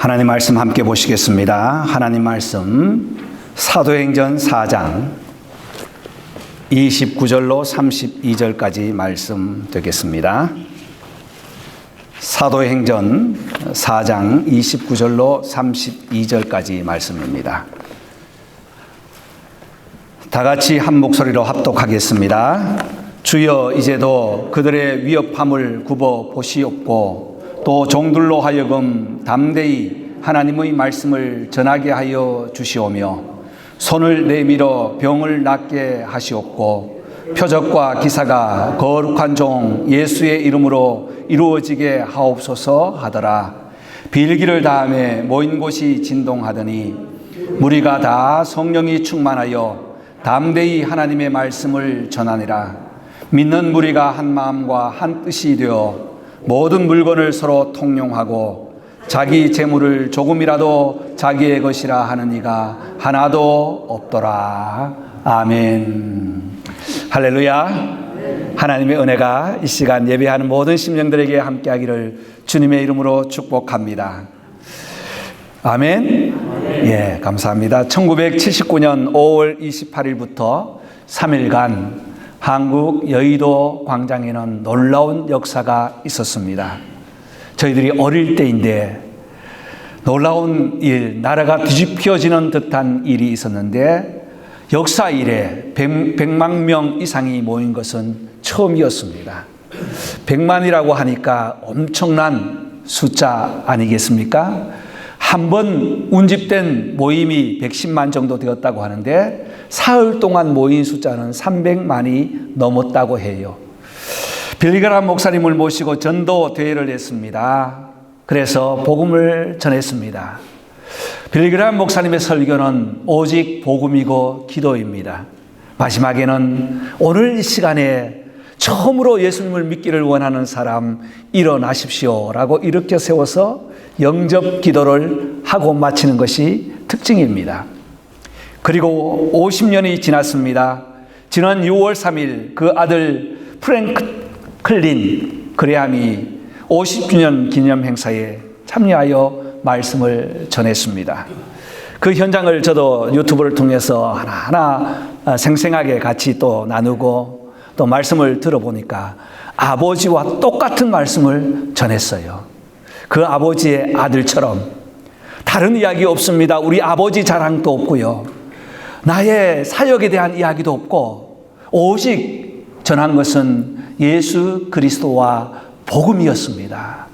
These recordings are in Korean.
하나님 말씀 함께 보시겠습니다. 하나님 말씀 사도행전 4장 29절로 32절까지 말씀 되겠습니다. 사도행전 4장 29절로 32절까지 말씀입니다. 다 같이 한 목소리로 합독하겠습니다. 주여, 이제도 그들의 위협함을 굽어 보시옵고 또 종들로 하여금 담대히 하나님의 말씀을 전하게 하여 주시오며 손을 내밀어 병을 낫게 하시옵고 표적과 기사가 거룩한 종 예수의 이름으로 이루어지게 하옵소서 하더라. 빌기를 다음에 모인 곳이 진동하더니 무리가 다 성령이 충만하여 담대히 하나님의 말씀을 전하니라. 믿는 무리가 한 마음과 한 뜻이 되어 모든 물건을 서로 통용하고 자기 재물을 조금이라도 자기의 것이라 하는 이가 하나도 없더라. 아멘. 할렐루야. 하나님의 은혜가 이 시간 예배하는 모든 심령들에게 함께하기를 주님의 이름으로 축복합니다. 아멘. 예, 감사합니다. 1979년 5월 28일부터 3일간 한국 여의도 광장에는 놀라운 역사가 있었습니다. 저희들이 어릴 때인데 놀라운 일, 나라가 뒤집혀지는 듯한 일이 있었는데 역사 이래 100만 명 이상이 모인 것은 처음이었습니다. 100만이라고 하니까 엄청난 숫자 아니겠습니까? 한 번 운집된 모임이 110만 정도 되었다고 하는데 사흘 동안 모인 숫자는 300만이 넘었다고 해요. 빌리그람 목사님을 모시고 전도 대회를 했습니다. 그래서 복음을 전했습니다. 빌리그람 목사님의 설교는 오직 복음이고 기도입니다. 마지막에는 오늘 이 시간에 처음으로 예수님을 믿기를 원하는 사람 일어나십시오 라고 일으켜 세워서 영접 기도를 하고 마치는 것이 특징입니다. 그리고 50년이 지났습니다. 지난 6월 3일 그 아들 프랭클린 그레함이 50주년 기념 행사에 참여하여 말씀을 전했습니다. 그 현장을 저도 유튜브를 통해서 하나하나 생생하게 같이 또 나누고 또 말씀을 들어보니까 아버지와 똑같은 말씀을 전했어요. 그 아버지의 아들처럼 다른 이야기 없습니다. 우리 아버지 자랑도 없고요. 나의 사역에 대한 이야기도 없고 오직 전한 것은 예수 그리스도와 복음이었습니다.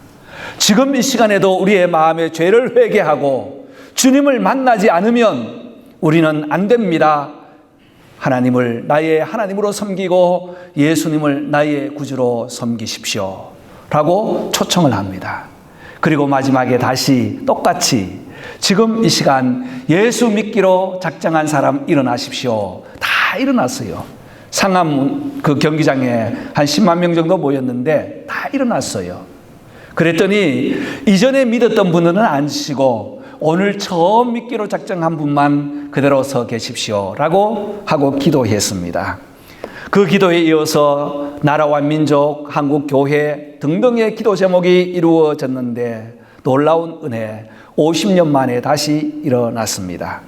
지금 이 시간에도 우리의 마음에 죄를 회개하고 주님을 만나지 않으면 우리는 안 됩니다. 하나님을 나의 하나님으로 섬기고 예수님을 나의 구주로 섬기십시오 라고 초청을 합니다. 그리고 마지막에 다시 똑같이 지금 이 시간 예수 믿기로 작정한 사람 일어나십시오. 다 일어났어요. 상암 그 경기장에 한 10만 명 정도 모였는데 다 일어났어요. 그랬더니 이전에 믿었던 분들은 앉으시고 오늘 처음 믿기로 작정한 분만 그대로 서 계십시오 라고 하고 기도했습니다. 그 기도에 이어서 나라와 민족, 한국 교회 등등의 기도 제목이 이루어졌는데 놀라운 은혜 50년 만에 다시 일어났습니다.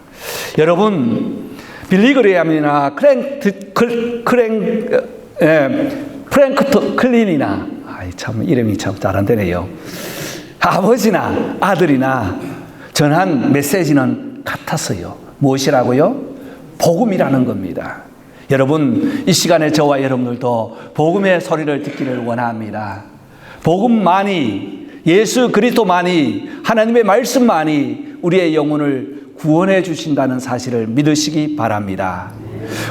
여러분 빌리그레함이나 프랭크 클린이나 참 이름이 참 잘 안 되네요. 아버지나 아들이나 전한 메시지는 같았어요. 무엇이라고요? 복음이라는 겁니다. 여러분 이 시간에 저와 여러분들도 복음의 소리를 듣기를 원합니다. 복음만이 예수 그리스도만이 하나님의 말씀만이 우리의 영혼을 구원해 주신다는 사실을 믿으시기 바랍니다.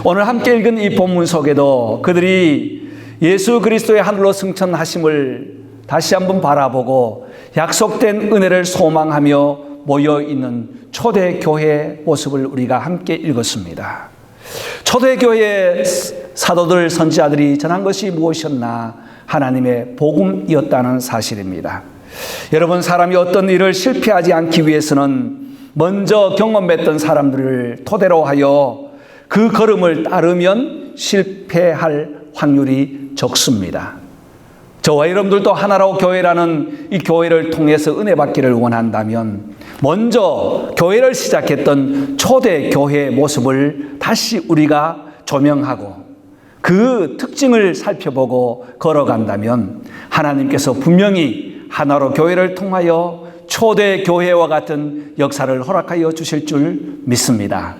오늘 함께 읽은 이 본문 속에도 그들이 예수 그리스도의 하늘로 승천하심을 다시 한번 바라보고 약속된 은혜를 소망하며 모여있는 초대교회 모습을 우리가 함께 읽었습니다. 초대교회 사도들 선지자들이 전한 것이 무엇이었나? 하나님의 복음이었다는 사실입니다. 여러분 사람이 어떤 일을 실패하지 않기 위해서는 먼저 경험했던 사람들을 토대로 하여 그 걸음을 따르면 실패할 확률이 적습니다. 저와 여러분들도 하나로 교회라는 이 교회를 통해서 은혜 받기를 원한다면 먼저 교회를 시작했던 초대 교회의 모습을 다시 우리가 조명하고 그 특징을 살펴보고 걸어간다면 하나님께서 분명히 하나로 교회를 통하여 초대 교회와 같은 역사를 허락하여 주실 줄 믿습니다.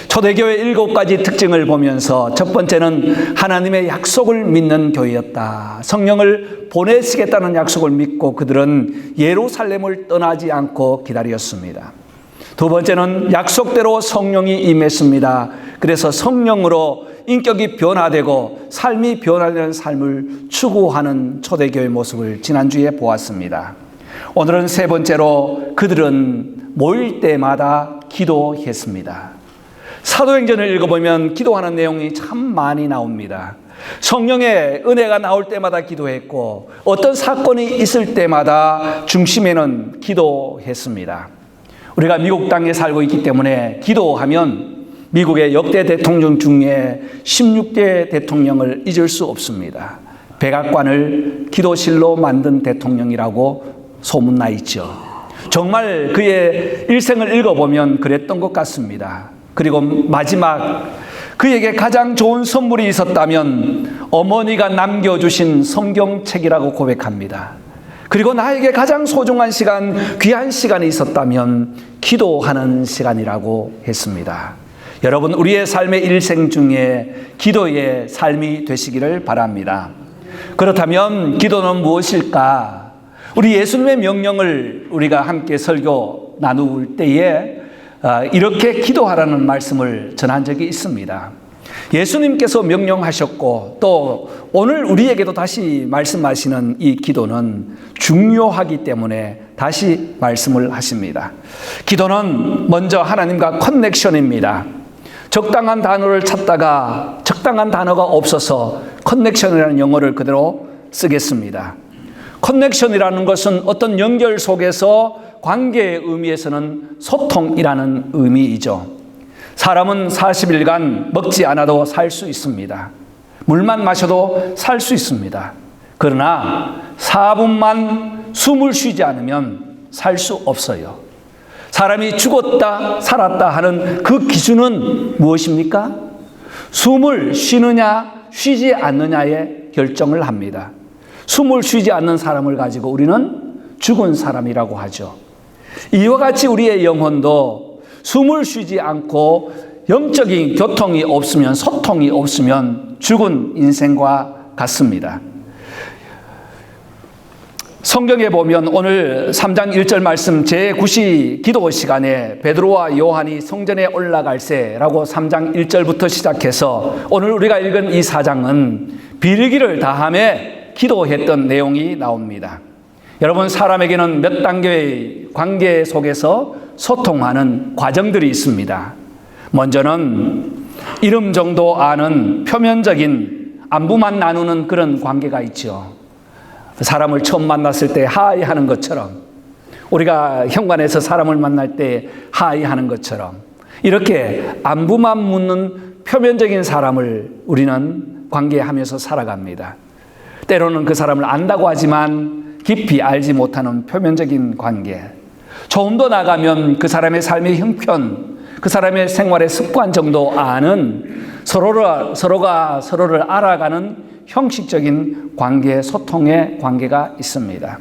초대교회 7가지 특징을 보면서 첫 번째는 하나님의 약속을 믿는 교회였다. 성령을 보내시겠다는 약속을 믿고 그들은 예루살렘을 떠나지 않고 기다렸습니다. 두 번째는 약속대로 성령이 임했습니다. 그래서 성령으로 인격이 변화되고 삶이 변화되는 삶을 추구하는 초대교회 모습을 지난주에 보았습니다. 오늘은 세 번째로 그들은 모일 때마다 기도했습니다. 사도행전을 읽어보면 기도하는 내용이 참 많이 나옵니다. 성령의 은혜가 나올 때마다 기도했고 어떤 사건이 있을 때마다 중심에는 기도했습니다. 우리가 미국 땅에 살고 있기 때문에 기도하면 미국의 역대 대통령 중에 16대 대통령을 잊을 수 없습니다. 백악관을 기도실로 만든 대통령이라고 소문나 있죠. 정말 그의 일생을 읽어보면 그랬던 것 같습니다. 그리고 마지막 그에게 가장 좋은 선물이 있었다면 어머니가 남겨주신 성경책이라고 고백합니다. 그리고 나에게 가장 소중한 시간, 귀한 시간이 있었다면 기도하는 시간이라고 했습니다. 여러분, 우리의 삶의 일생 중에 기도의 삶이 되시기를 바랍니다. 그렇다면 기도는 무엇일까? 우리 예수님의 명령을 우리가 함께 설교 나눌 때에 이렇게 기도하라는 말씀을 전한 적이 있습니다. 예수님께서 명령하셨고 또 오늘 우리에게도 다시 말씀하시는 이 기도는 중요하기 때문에 다시 말씀을 하십니다. 기도는 먼저 하나님과 커넥션입니다. 적당한 단어를 찾다가 적당한 단어가 없어서 커넥션이라는 영어를 그대로 쓰겠습니다. 커넥션이라는 것은 어떤 연결 속에서 관계의 의미에서는 소통이라는 의미이죠. 사람은 40일간 먹지 않아도 살 수 있습니다. 물만 마셔도 살 수 있습니다. 그러나 4분만 숨을 쉬지 않으면 살 수 없어요. 사람이 죽었다 살았다 하는 그 기준은 무엇입니까? 숨을 쉬느냐 쉬지 않느냐에 결정을 합니다. 숨을 쉬지 않는 사람을 가지고 우리는 죽은 사람이라고 하죠. 이와 같이 우리의 영혼도 숨을 쉬지 않고 영적인 교통이 없으면, 소통이 없으면 죽은 인생과 같습니다. 성경에 보면 오늘 3장 1절 말씀 제9시 기도 시간에 베드로와 요한이 성전에 올라갈새라고 3장 1절부터 시작해서 오늘 우리가 읽은 이 4장은 비리기를 다하며 기도했던 내용이 나옵니다. 여러분, 사람에게는 몇 단계의 관계 속에서 소통하는 과정들이 있습니다. 먼저는 이름 정도 아는 표면적인 안부만 나누는 그런 관계가 있죠. 사람을 처음 만났을 때 하이 하는 것처럼, 우리가 현관에서 사람을 만날 때 하이 하는 것처럼 이렇게 안부만 묻는 표면적인 사람을 우리는 관계하면서 살아갑니다. 때로는 그 사람을 안다고 하지만 깊이 알지 못하는 표면적인 관계. 조금 더 나가면 그 사람의 삶의 형편, 그 사람의 생활의 습관 정도 아는 서로가 서로를 알아가는 형식적인 관계, 소통의 관계가 있습니다.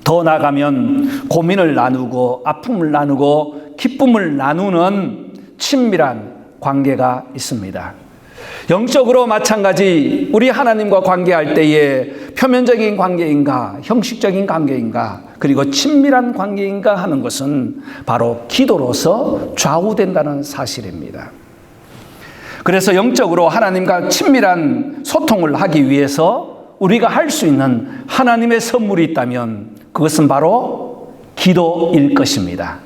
더 나가면 고민을 나누고 아픔을 나누고 기쁨을 나누는 친밀한 관계가 있습니다. 영적으로 마찬가지 우리 하나님과 관계할 때에 표면적인 관계인가 형식적인 관계인가 그리고 친밀한 관계인가 하는 것은 바로 기도로서 좌우된다는 사실입니다. 그래서 영적으로 하나님과 친밀한 소통을 하기 위해서 우리가 할 수 있는 하나님의 선물이 있다면 그것은 바로 기도일 것입니다.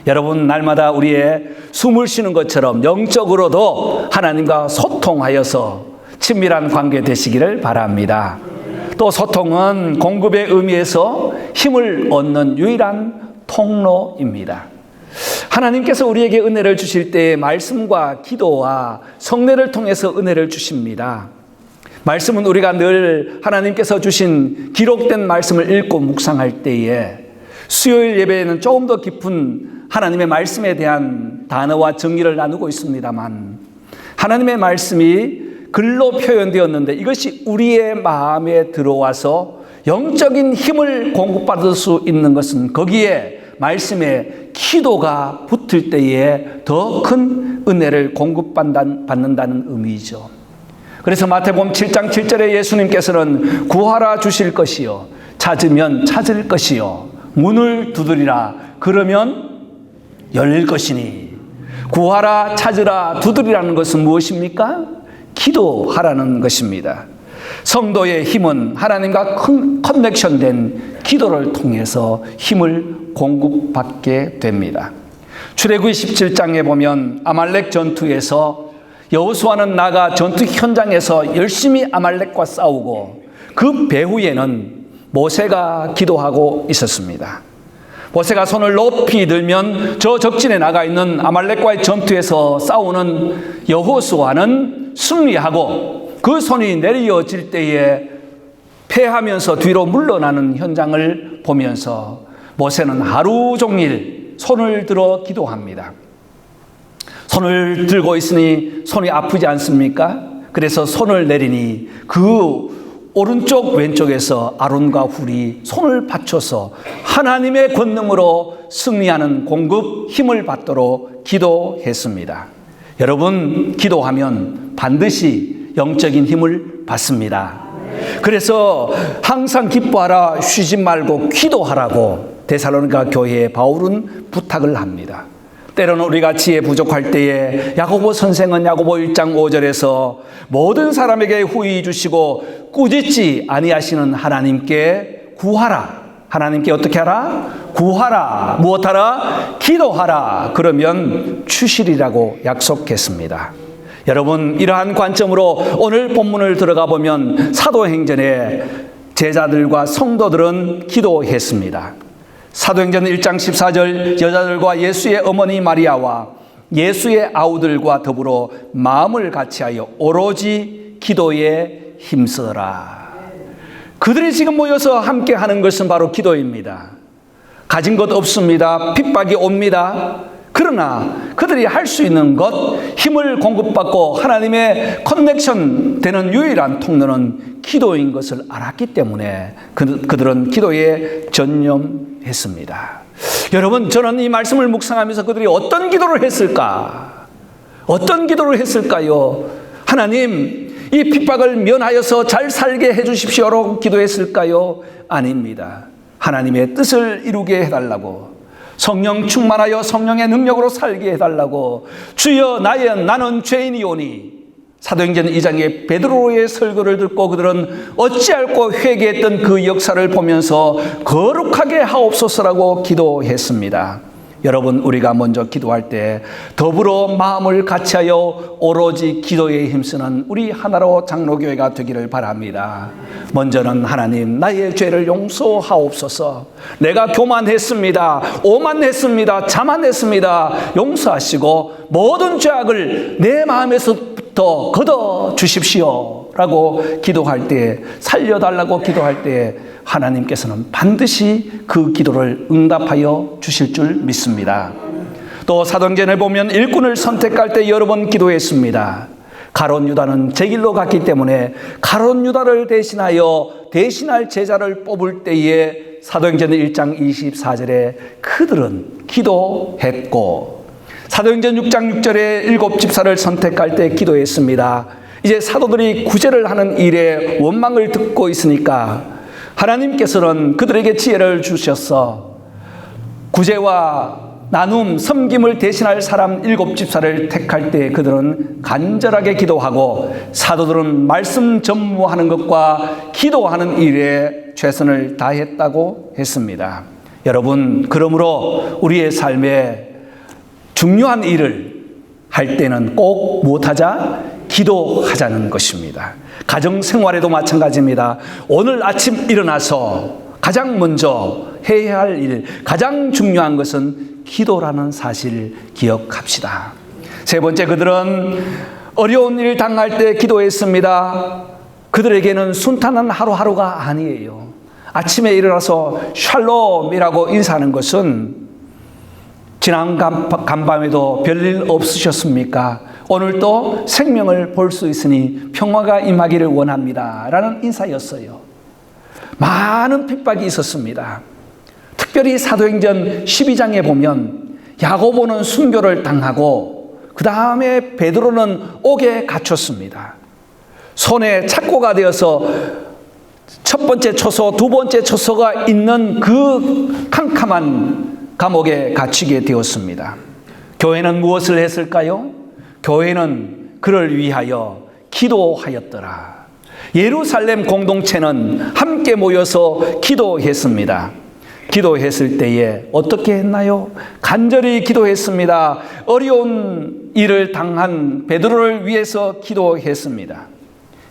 여러분, 날마다 우리의 숨을 쉬는 것처럼 영적으로도 하나님과 소통하여서 친밀한 관계 되시기를 바랍니다. 또 소통은 공급의 의미에서 힘을 얻는 유일한 통로입니다. 하나님께서 우리에게 은혜를 주실 때 말씀과 기도와 성례를 통해서 은혜를 주십니다. 말씀은 우리가 늘 하나님께서 주신 기록된 말씀을 읽고 묵상할 때에 수요일 예배에는 조금 더 깊은 하나님의 말씀에 대한 단어와 정의를 나누고 있습니다만, 하나님의 말씀이 글로 표현되었는데 이것이 우리의 마음에 들어와서 영적인 힘을 공급받을 수 있는 것은 거기에 말씀에 기도가 붙을 때에 더 큰 은혜를 공급받는다는 의미죠. 그래서 마태복음 7장 7절에 예수님께서는 구하라 주실 것이요, 찾으면 찾을 것이요, 문을 두드리라 그러면 열릴 것이니. 구하라, 찾으라, 두드리라는 것은 무엇입니까? 기도하라는 것입니다. 성도의 힘은 하나님과 커넥션된 기도를 통해서 힘을 공급받게 됩니다. 출애굽기 17장에 보면 아말렉 전투에서 여호수아는 나가 전투 현장에서 열심히 아말렉과 싸우고 그 배후에는 모세가 기도하고 있었습니다. 모세가 손을 높이 들면 저 적진에 나가 있는 아말렉과의 전투에서 싸우는 여호수아는 승리하고 그 손이 내려질 때에 패하면서 뒤로 물러나는 현장을 보면서 모세는 하루 종일 손을 들어 기도합니다. 손을 들고 있으니 손이 아프지 않습니까? 그래서 손을 내리니 그 오른쪽 왼쪽에서 아론과 훌이 손을 받쳐서 하나님의 권능으로 승리하는 공급 힘을 받도록 기도했습니다. 여러분, 기도하면 반드시 영적인 힘을 받습니다. 그래서 항상 기뻐하라, 쉬지 말고 기도하라고 데살로니가 교회에 바울은 부탁을 합니다. 때로는 우리가 지혜 부족할 때에 야고보 선생은 야고보 1장 5절에서 모든 사람에게 후히 주시고 꾸짖지 아니하시는 하나님께 구하라. 하나님께 어떻게 하라? 구하라. 무엇하라? 기도하라. 그러면 주시리라고 약속했습니다. 여러분, 이러한 관점으로 오늘 본문을 들어가 보면 사도행전에 제자들과 성도들은 기도했습니다. 사도행전 1장 14절 여자들과 예수의 어머니 마리아와 예수의 아우들과 더불어 마음을 같이하여 오로지 기도에 힘쓰라. 그들이 지금 모여서 함께 하는 것은 바로 기도입니다. 가진 것 없습니다. 핍박이 옵니다. 그러나 그들이 할 수 있는 것, 힘을 공급받고 하나님의 커넥션 되는 유일한 통로는 기도인 것을 알았기 때문에 그들은 기도에 전념했습니다. 여러분, 저는 이 말씀을 묵상하면서 그들이 어떤 기도를 했을까? 어떤 기도를 했을까요? 하나님, 이 핍박을 면하여서 잘 살게 해주십시오라고 기도했을까요? 아닙니다. 하나님의 뜻을 이루게 해달라고, 성령 충만하여 성령의 능력으로 살게 해달라고, 주여 나는 죄인이오니. 사도행전 2장의 베드로의 설교를 듣고 그들은 어찌할꼬 회개했던 그 역사를 보면서 거룩하게 하옵소서라고 기도했습니다. 여러분, 우리가 먼저 기도할 때 더불어 마음을 같이하여 오로지 기도에 힘쓰는 우리 하나로 장로교회가 되기를 바랍니다. 먼저는 하나님, 나의 죄를 용서하옵소서. 내가 교만했습니다. 오만했습니다. 자만했습니다. 용서하시고 모든 죄악을 내 마음에서부터 걷어 주십시오 라고 기도할 때, 살려달라고 기도할 때 하나님께서는 반드시 그 기도를 응답하여 주실 줄 믿습니다. 또 사도행전에 보면 일꾼을 선택할 때 여러 번 기도했습니다. 가룟 유다는 제 길로 갔기 때문에 가룟 유다를 대신할 제자를 뽑을 때에 사도행전 1장 24절에 그들은 기도했고, 사도행전 6장 6절에 7 집사를 선택할 때 기도했습니다. 이제 사도들이 구제를 하는 일에 원망을 듣고 있으니까 하나님께서는 그들에게 지혜를 주셔서 구제와 나눔, 섬김을 대신할 사람 7 집사를 택할 때 그들은 간절하게 기도하고 사도들은 말씀 전무하는 것과 기도하는 일에 최선을 다했다고 했습니다. 여러분, 그러므로 우리의 삶에 중요한 일을 할 때는 꼭 무엇하자? 기도하자는 것입니다. 가정생활에도 마찬가지입니다. 오늘 아침 일어나서 가장 먼저 해야 할 일, 가장 중요한 것은 기도라는 사실을 기억합시다. 세 번째, 그들은 어려운 일 당할 때 기도했습니다. 그들에게는 순탄한 하루하루가 아니에요. 아침에 일어나서 샬롬이라고 인사하는 것은 지난 간밤에도 별일 없으셨습니까? 오늘도 생명을 볼 수 있으니 평화가 임하기를 원합니다 라는 인사였어요. 많은 핍박이 있었습니다. 특별히 사도행전 12장에 보면 야고보는 순교를 당하고 그 다음에 베드로는 옥에 갇혔습니다. 손에 착고가 되어서 첫 번째 초소, 두 번째 초소가 있는 그 캄캄한 감옥에 갇히게 되었습니다. 교회는 무엇을 했을까요? 교회는 그를 위하여 기도하였더라. 예루살렘 공동체는 함께 모여서 기도했습니다. 기도했을 때에 어떻게 했나요? 간절히 기도했습니다. 어려운 일을 당한 베드로를 위해서 기도했습니다.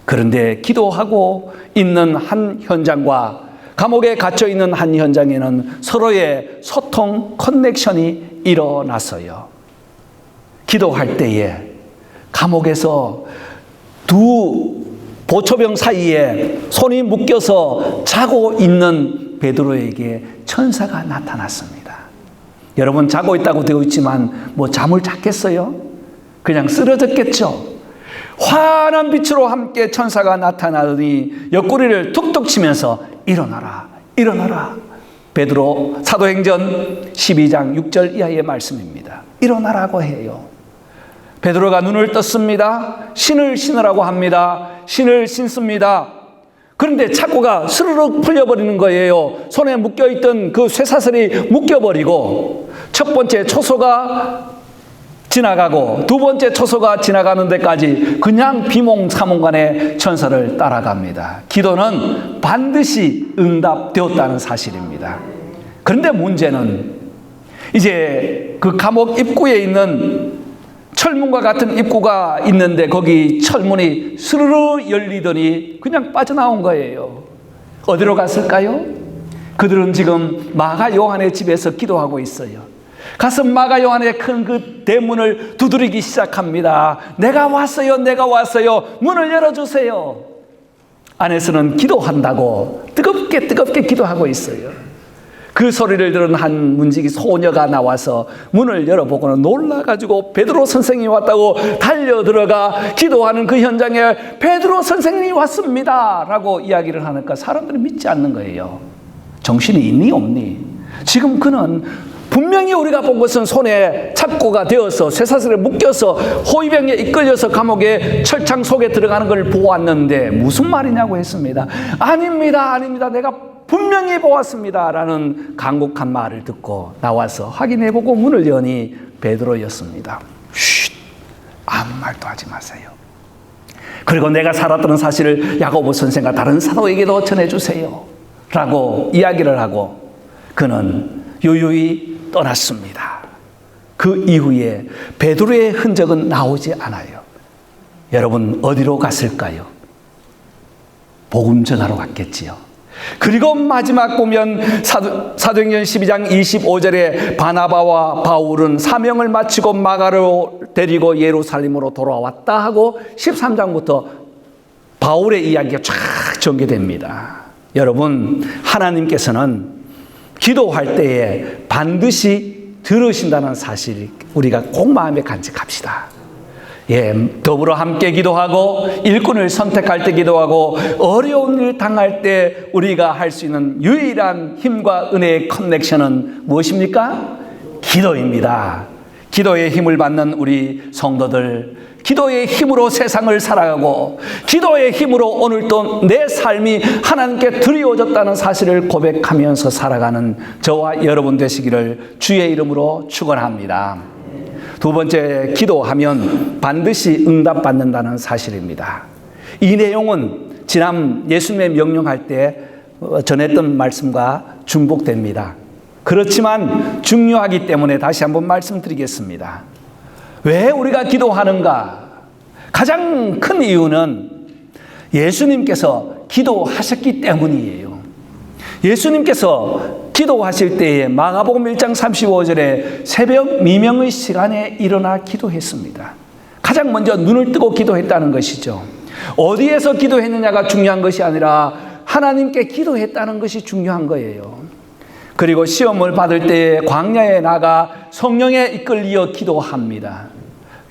그런데 기도하고 있는 한 현장과 감옥에 갇혀 있는 한 현장에는 서로의 소통, 커넥션이 일어났어요. 기도할 때에 감옥에서 두 보초병 사이에 손이 묶여서 자고 있는 베드로에게 천사가 나타났습니다. 여러분, 자고 있다고 되어 있지만 뭐 잠을 잤겠어요? 그냥 쓰러졌겠죠. 환한 빛으로 함께 천사가 나타나더니 옆구리를 툭툭 치면서 일어나라, 일어나라. 베드로 사도행전 12장 6절 이하의 말씀입니다. 일어나라고 해요. 베드로가 눈을 떴습니다. 신을 신으라고 합니다. 신을 신습니다. 그런데 착고가 스르륵 풀려버리는 거예요. 손에 묶여있던 그 쇠사슬이 묶여버리고 첫 번째 초소가 지나가고 두 번째 초소가 지나가는 데까지 그냥 비몽사몽간에 천사를 따라갑니다. 기도는 반드시 응답되었다는 사실입니다. 그런데 문제는 이제 그 감옥 입구에 있는 철문과 같은 입구가 있는데 거기 철문이 스르르 열리더니 그냥 빠져나온 거예요. 어디로 갔을까요? 그들은 지금 마가 요한의 집에서 기도하고 있어요. 가서 마가 요한의 큰 그 대문을 두드리기 시작합니다. 내가 왔어요, 내가 왔어요. 문을 열어주세요. 안에서는 기도한다고 뜨겁게 기도하고 있어요. 그 소리를 들은 한 문지기 소녀가 나와서 문을 열어보고는 놀라가지고 베드로 선생님이 왔다고 달려들어가 기도하는 그 현장에 베드로 선생님이 왔습니다 라고 이야기를 하니까 사람들이 믿지 않는 거예요. 정신이 있니 없니? 지금 그는 분명히 우리가 본 것은 손에 착고가 되어서 쇠사슬에 묶여서 호위병에 이끌려서 감옥에 철창 속에 들어가는 걸 보았는데 무슨 말이냐고 했습니다. 아닙니다, 아닙니다. 내가 분명히 보았습니다 라는 간곡한 말을 듣고 나와서 확인해보고 문을 여니 베드로였습니다. 쉿, 아무 말도 하지 마세요. 그리고 내가 살았다는 사실을 야고보 선생과 다른 사도에게도 전해주세요 라고 이야기를 하고 그는 유유히 떠났습니다. 그 이후에 베드로의 흔적은 나오지 않아요. 여러분, 어디로 갔을까요? 복음 전하러 갔겠지요. 그리고 마지막 보면 사도행전 12장 25절에 바나바와 바울은 사명을 마치고 마가로 데리고 예루살렘으로 돌아왔다 하고 13장부터 바울의 이야기가 쫙 전개됩니다. 여러분, 하나님께서는 기도할 때에 반드시 들으신다는 사실 우리가 꼭 마음에 간직합시다. 더불어 함께 기도하고 일꾼을 선택할 때 기도하고 어려운 일 당할 때 우리가 할 수 있는 유일한 힘과 은혜의 커넥션은 무엇입니까? 기도입니다. 기도의 힘을 받는 우리 성도들, 기도의 힘으로 세상을 살아가고 기도의 힘으로 오늘도 내 삶이 하나님께 드리워졌다는 사실을 고백하면서 살아가는 저와 여러분 되시기를 주의 이름으로 축원합니다. 두 번째, 기도하면 반드시 응답받는다는 사실입니다. 이 내용은 지난 예수님의 명령할 때 전했던 말씀과 중복됩니다. 그렇지만 중요하기 때문에 다시 한번 말씀드리겠습니다. 왜 우리가 기도하는가? 가장 큰 이유는 예수님께서 기도하셨기 때문이에요. 예수님께서 기도하실 때에 마가복음 1장 35절에 새벽 미명의 시간에 일어나 기도했습니다. 가장 먼저 눈을 뜨고 기도했다는 것이죠. 어디에서 기도했느냐가 중요한 것이 아니라 하나님께 기도했다는 것이 중요한 거예요. 그리고 시험을 받을 때 광야에 나가 성령에 이끌려 기도합니다.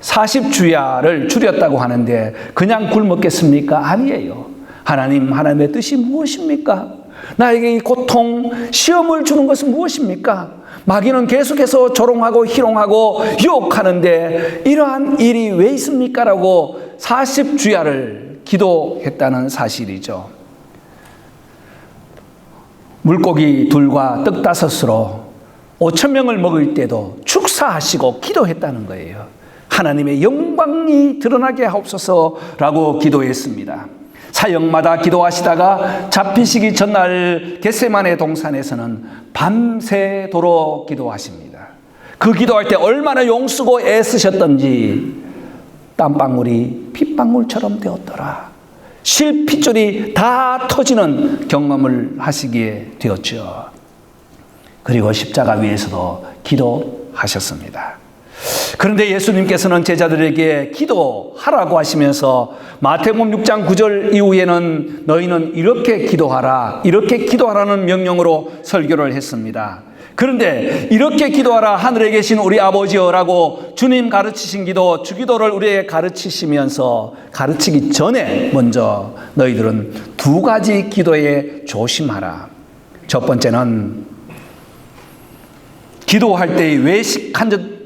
40주야를 줄였다고 하는데 그냥 굶었겠습니까? 아니에요. 하나님의 뜻이 무엇입니까? 나에게 이 고통, 시험을 주는 것은 무엇입니까? 마귀는 계속해서 조롱하고 희롱하고 유혹하는데 이러한 일이 왜 있습니까? 라고 40주야를 기도했다는 사실이죠. 물고기 둘과 떡 5으로 5,000명을 먹을 때도 축사하시고 기도했다는 거예요. 하나님의 영광이 드러나게 하옵소서라고 기도했습니다. 사역마다 기도하시다가 잡히시기 전날 겟세마네 동산에서는 밤새도록 기도하십니다. 그 기도할 때 얼마나 용쓰고 애쓰셨던지 땀방울이 핏방울처럼 되었더라. 실핏줄이 다 터지는 경험을 하시게 되었죠. 그리고 십자가 위에서도 기도하셨습니다. 그런데 예수님께서는 제자들에게 기도하라고 하시면서 마태복음 6장 9절 이후에는 너희는 이렇게 기도하라, 이렇게 기도하라는 명령으로 설교를 했습니다. 그런데 이렇게 기도하라 하늘에 계신 우리 아버지여라고 주님 가르치신 기도, 주기도를 우리에게 가르치시면서 가르치기 전에 먼저 너희들은 2가지 기도에 조심하라. 첫 번째는 기도할 때 외식한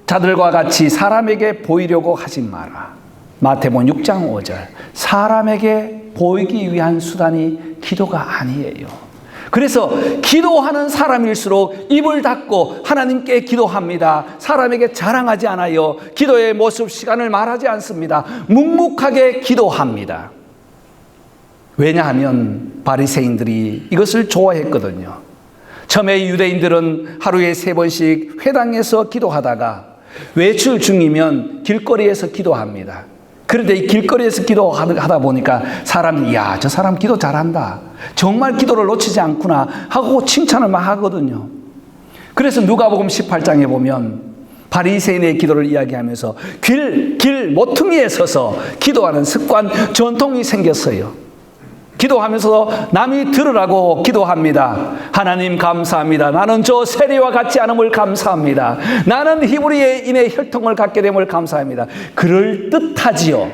자들과 같이 사람에게 보이려고 하지 마라. 마태복음 6장 5절. 사람에게 보이기 위한 수단이 기도가 아니에요. 그래서 기도하는 사람일수록 입을 닫고 하나님께 기도합니다. 사람에게 자랑하지 않아요. 기도의 모습, 시간을 말하지 않습니다. 묵묵하게 기도합니다. 왜냐하면 바리새인들이 이것을 좋아했거든요. 처음에 유대인들은 하루에 3번씩 회당에서 기도하다가 외출 중이면 길거리에서 기도합니다. 그런데 이 길거리에서 기도하다 보니까 사람이 야, 저 사람 기도 잘한다. 정말 기도를 놓치지 않구나 하고 칭찬을 막 하거든요. 그래서 누가복음 18장에 보면 바리새인의 기도를 이야기하면서 길 모퉁이에 서서 기도하는 습관, 전통이 생겼어요. 기도하면서 남이 들으라고 기도합니다. 하나님 감사합니다. 나는 저 세리와 같지 않음을 감사합니다. 나는 히브리인의 혈통을 갖게 됨을 감사합니다. 그럴듯하지요.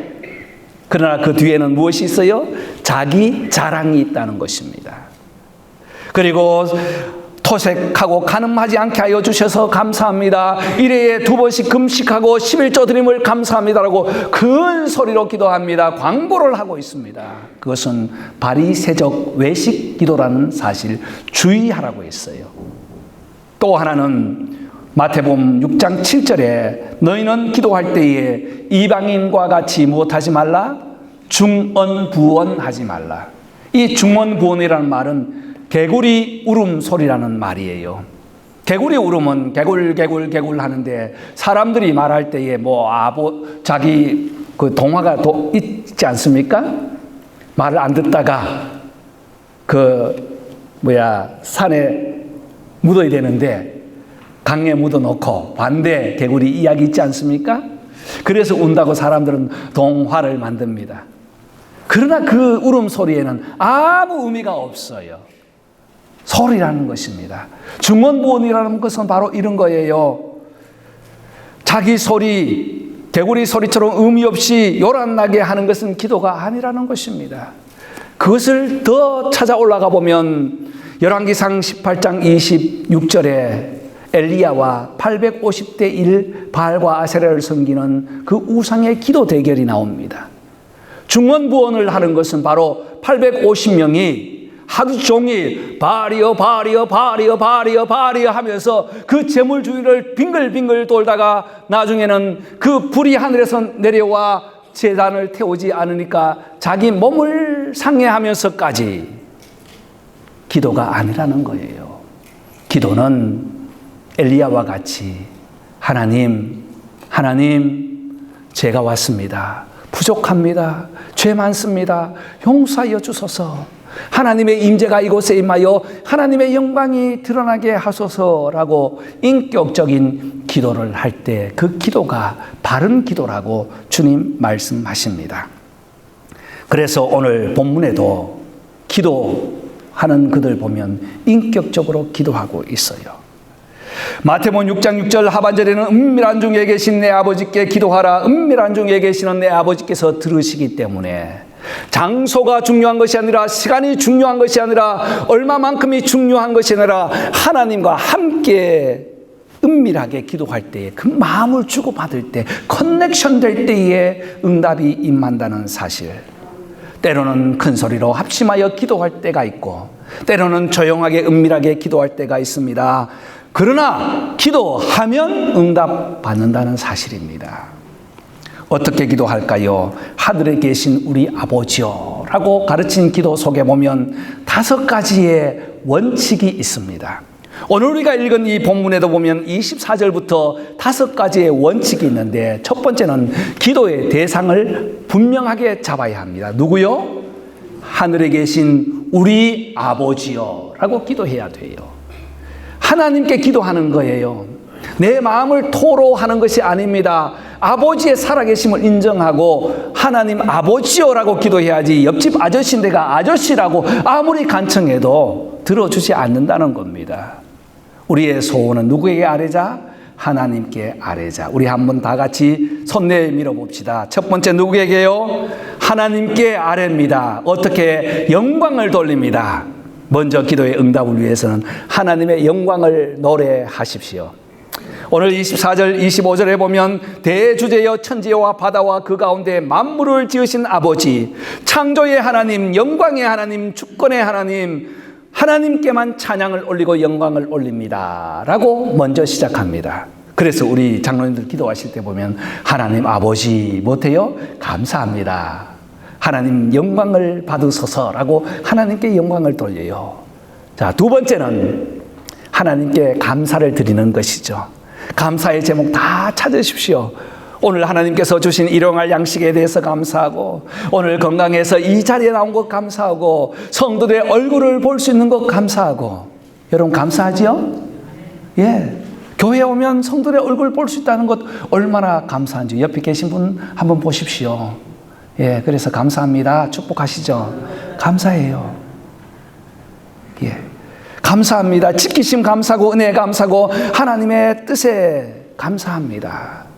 그러나 그 뒤에는 무엇이 있어요? 자기 자랑이 있다는 것입니다. 그리고 토색하고 간음하지 않게 하여 주셔서 감사합니다. 1회에 2번씩 금식하고 11조 드림을 감사합니다라고 큰 소리로 기도합니다. 광고를 하고 있습니다. 그것은 바리새적 외식 기도라는 사실 주의하라고 했어요. 또 하나는 마태복음 6장 7절에 너희는 기도할 때에 이방인과 같이 무엇하지 말라? 중언부언하지 말라. 이 중언부언이라는 말은 개구리 울음소리라는 말이에요. 개구리 울음은 개굴 하는데 사람들이 말할 때에 자기 그 동화가 있지 않습니까? 말을 안 듣다가 산에 묻어야 되는데 강에 묻어놓고 반대 개구리 이야기 있지 않습니까? 그래서 운다고 사람들은 동화를 만듭니다. 그러나 그 울음소리에는 아무 의미가 없어요. 소리라는 것입니다. 중언부언이라는 것은 바로 이런 거예요. 자기 소리, 개구리 소리처럼 의미 없이 요란나게 하는 것은 기도가 아니라는 것입니다. 그것을 더 찾아 올라가 보면 열왕기상 18장 26절에 엘리야와 850대 1 바알과 아세라를 섬기는 그 우상의 기도 대결이 나옵니다. 중언부언을 하는 것은 바로 850명이 하루 종일 바리어 하면서 그 제물 주위를 빙글빙글 돌다가 나중에는 그 불이 하늘에서 내려와 제단을 태우지 않으니까 자기 몸을 상해하면서까지 기도가 아니라는 거예요. 기도는 엘리야와 같이 하나님 제가 왔습니다. 부족합니다. 죄 많습니다. 용서하여 주소서. 하나님의 임재가 이곳에 임하여 하나님의 영광이 드러나게 하소서라고 인격적인 기도를 할 때 그 기도가 바른 기도라고 주님 말씀하십니다. 그래서 오늘 본문에도 기도하는 그들 보면 인격적으로 기도하고 있어요. 마태복음 6장 6절 하반절에는 은밀한 중에 계신 내 아버지께 기도하라. 은밀한 중에 계시는 내 아버지께서 들으시기 때문에 장소가 중요한 것이 아니라, 시간이 중요한 것이 아니라, 얼마만큼이 중요한 것이 아니라, 하나님과 함께 은밀하게 기도할 때에, 그 마음을 주고받을 때, 커넥션 될 때에 응답이 임한다는 사실. 때로는 큰 소리로 합심하여 기도할 때가 있고, 때로는 조용하게 은밀하게 기도할 때가 있습니다. 그러나 기도하면 응답 받는다는 사실입니다. 어떻게 기도할까요? 하늘에 계신 우리 아버지요 라고 가르친 기도 속에 보면 5가지의 원칙이 있습니다. 오늘 우리가 읽은 이 본문에도 보면 24절부터 5가지의 원칙이 있는데, 첫 번째는 기도의 대상을 분명하게 잡아야 합니다. 누구요? 하늘에 계신 우리 아버지요 라고 기도해야 돼요. 하나님께 기도하는 거예요. 내 마음을 토로하는 것이 아닙니다. 아버지의 살아계심을 인정하고 하나님 아버지요라고 기도해야지, 옆집 아저씨인데가 아저씨라고 아무리 간청해도 들어주지 않는다는 겁니다. 우리의 소원은 누구에게 아뢰자? 하나님께 아뢰자. 우리 한번 다 같이 손 내밀어 봅시다. 첫 번째 누구에게요? 하나님께 아뢰입니다. 어떻게? 영광을 돌립니다. 먼저 기도의 응답을 위해서는 하나님의 영광을 노래하십시오. 오늘 24절 25절에 보면 대주제여 천지와 바다와 그 가운데 만물을 지으신 아버지, 창조의 하나님, 영광의 하나님, 주권의 하나님, 하나님께만 찬양을 올리고 영광을 올립니다 라고 먼저 시작합니다. 그래서 우리 장로님들 기도하실 때 보면 하나님 아버지 못해요? 감사합니다. 하나님 영광을 받으소서라고 하나님께 영광을 돌려요. 자, 두 번째는 하나님께 감사를 드리는 것이죠. 감사의 제목 다 찾으십시오. 오늘 하나님께서 주신 일용할 양식에 대해서 감사하고, 오늘 건강해서 이 자리에 나온 것 감사하고, 성도들의 얼굴을 볼 수 있는 것 감사하고. 여러분 감사하지요? 예. 교회에 오면 성도들의 얼굴을 볼 수 있다는 것 얼마나 감사한지 옆에 계신 분 한번 보십시오. 예. 그래서 감사합니다. 축복하시죠? 감사해요. 예. 감사합니다. 지키심 감사하고, 은혜 감사하고, 하나님의 뜻에 감사합니다.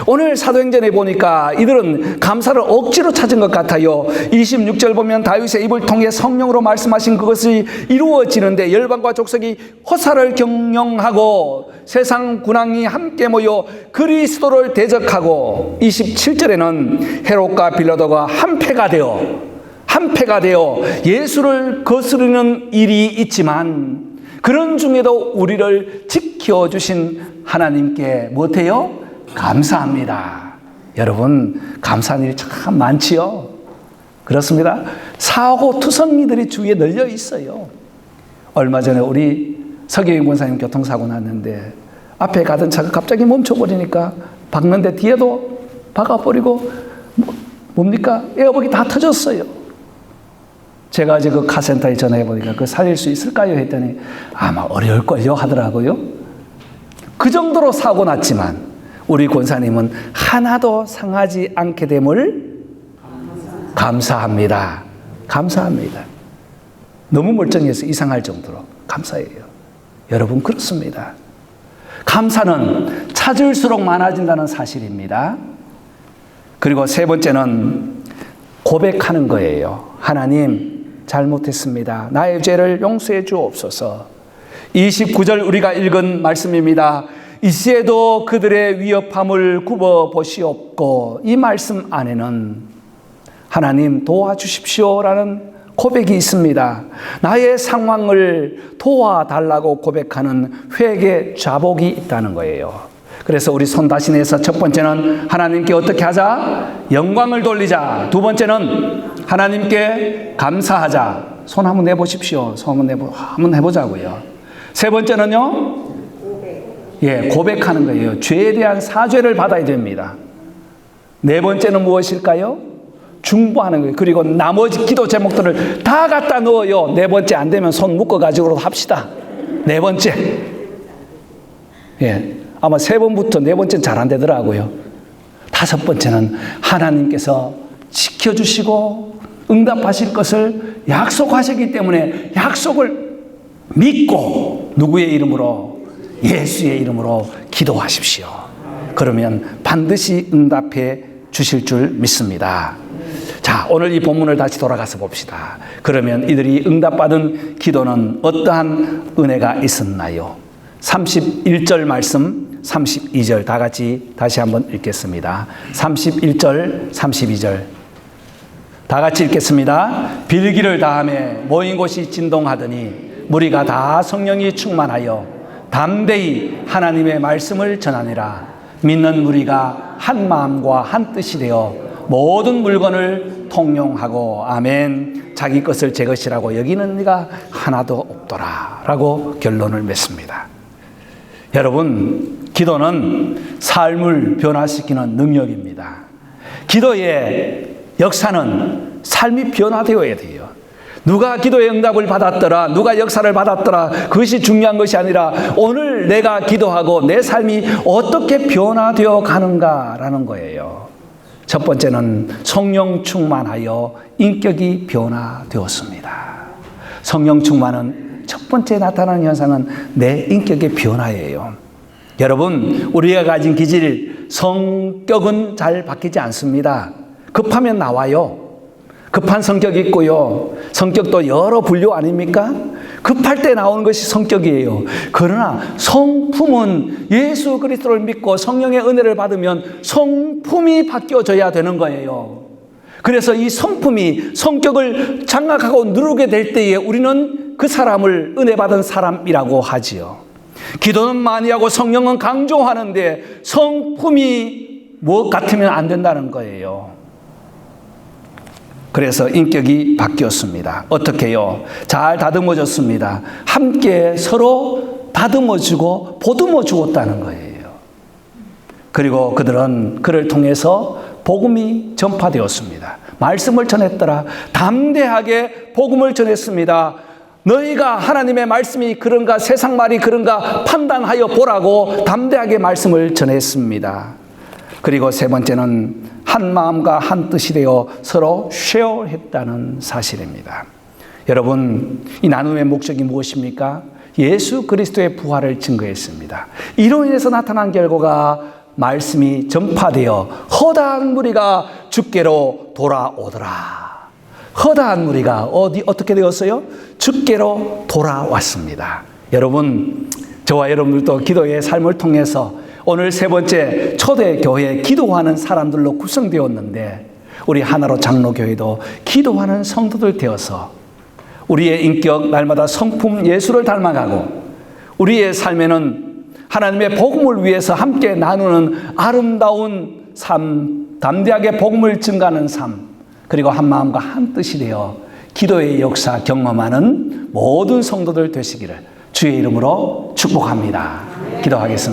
오늘 사도행전에 보니까 이들은 감사를 억지로 찾은 것 같아요. 26절 보면 다윗의 입을 통해 성령으로 말씀하신 그것이 이루어지는데 열방과 족속이 호사를 경영하고 세상 군왕이 함께 모여 그리스도를 대적하고, 27절에는 헤롯과 빌라도가 한패가 되어 예수를 거스르는 일이 있지만, 그런 중에도 우리를 지켜주신 하나님께 못해요? 감사합니다. 여러분 감사한 일이 참 많지요. 그렇습니다. 사고투성이들이 주위에 널려 있어요. 얼마 전에 우리 서경인 권사님 교통사고 났는데, 앞에 가던 차가 갑자기 멈춰버리니까 박는데 뒤에도 박아버리고, 뭡니까? 에어백이 다 터졌어요. 제가 이제 그 카센터에 전화해보니까 그 살릴 수 있을까요? 했더니 아마 어려울걸요 하더라고요. 그 정도로 사고 났지만 우리 권사님은 하나도 상하지 않게 됨을 감사합니다. 감사합니다. 너무 멀쩡해서 이상할 정도로 감사해요. 여러분 그렇습니다. 감사는 찾을수록 많아진다는 사실입니다. 그리고 세 번째는 고백하는 거예요. 하나님 잘못했습니다. 나의 죄를 용서해 주옵소서. 29절 우리가 읽은 말씀입니다. 이시에도 그들의 위협함을 굽어보시옵고, 이 말씀 안에는 하나님 도와주십시오라는 고백이 있습니다. 나의 상황을 도와달라고 고백하는 회개 자복이 있다는 거예요. 그래서 우리 손 다시 내서 첫 번째는 하나님께 어떻게 하자? 영광을 돌리자. 두 번째는 하나님께 감사하자. 손 한번 내보십시오. 손 한번 해보자고요. 세 번째는요? 예, 고백하는 거예요. 죄에 대한 사죄를 받아야 됩니다. 네 번째는 무엇일까요? 중보하는 거예요. 그리고 나머지 기도 제목들을 다 갖다 넣어요. 네 번째 안 되면 손 묶어가지고 합시다. 네 번째. 예, 아마 세 번부터 네 번째는 잘 안 되더라고요. 다섯 번째는 하나님께서 지켜주시고 응답하실 것을 약속하셨기 때문에 약속을 믿고 누구의 이름으로? 예수의 이름으로 기도하십시오. 그러면 반드시 응답해 주실 줄 믿습니다. 자, 오늘 이 본문을 다시 돌아가서 봅시다. 그러면 이들이 응답받은 기도는 어떠한 은혜가 있었나요? 31절 말씀, 32절 다 같이 다시 한번 읽겠습니다. 31절, 32절 다 같이 읽겠습니다. 빌기를 다하며 모인 곳이 진동하더니 무리가 다 성령이 충만하여 담대히 하나님의 말씀을 전하니라. 믿는 무리가 한 마음과 한 뜻이 되어 모든 물건을 통용하고 아멘. 자기 것을 제 것이라고 여기는 이가 하나도 없더라 라고 결론을 맺습니다. 여러분, 기도는 삶을 변화시키는 능력입니다. 기도의 역사는 삶이 변화되어야 돼요. 누가 기도의 응답을 받았더라, 누가 역사를 받았더라, 그것이 중요한 것이 아니라 오늘 내가 기도하고 내 삶이 어떻게 변화되어 가는가라는 거예요. 첫 번째는 성령 충만하여 인격이 변화되었습니다. 성령 충만은 첫 번째 나타나는 현상은 내 인격의 변화예요. 여러분, 우리가 가진 기질, 성격은 잘 바뀌지 않습니다. 급하면 나와요. 급한 성격이 있고요. 성격도 여러 분류 아닙니까? 급할 때 나오는 것이 성격이에요. 그러나 성품은 예수 그리스도를 믿고 성령의 은혜를 받으면 성품이 바뀌어져야 되는 거예요. 그래서 이 성품이 성격을 장악하고 누르게 될 때에 우리는 그 사람을 은혜 받은 사람이라고 하지요. 기도는 많이 하고 성령은 강조하는데 성품이 무엇 같으면 안 된다는 거예요. 그래서 인격이 바뀌었습니다. 어떻게요? 잘 다듬어졌습니다. 함께 서로 다듬어주고 보듬어 주었다는 거예요. 그리고 그들은 그를 통해서 복음이 전파되었습니다. 말씀을 전했더라. 담대하게 복음을 전했습니다. 너희가 하나님의 말씀이 그런가 세상 말이 그런가 판단하여 보라고 담대하게 말씀을 전했습니다. 그리고 세 번째는 한 마음과 한 뜻이 되어 서로 쉐어했다는 사실입니다. 여러분, 이 나눔의 목적이 무엇입니까? 예수 그리스도의 부활을 증거했습니다. 이로 인해서 나타난 결과가 말씀이 전파되어 허다한 무리가 주께로 돌아오더라. 허다한 무리가 어떻게 되었어요? 주께로 돌아왔습니다. 여러분, 저와 여러분들도 기도의 삶을 통해서 오늘 세 번째 초대교회 기도하는 사람들로 구성되었는데 우리 하나로 장로교회도 기도하는 성도들 되어서 우리의 인격 날마다 성품 예수를 닮아가고 우리의 삶에는 하나님의 복음을 위해서 함께 나누는 아름다운 삶, 담대하게 복음을 증가하는 삶, 그리고 한 마음과 한 뜻이 되어 기도의 역사 경험하는 모든 성도들 되시기를 주의 이름으로 축복합니다. 기도하겠습니다.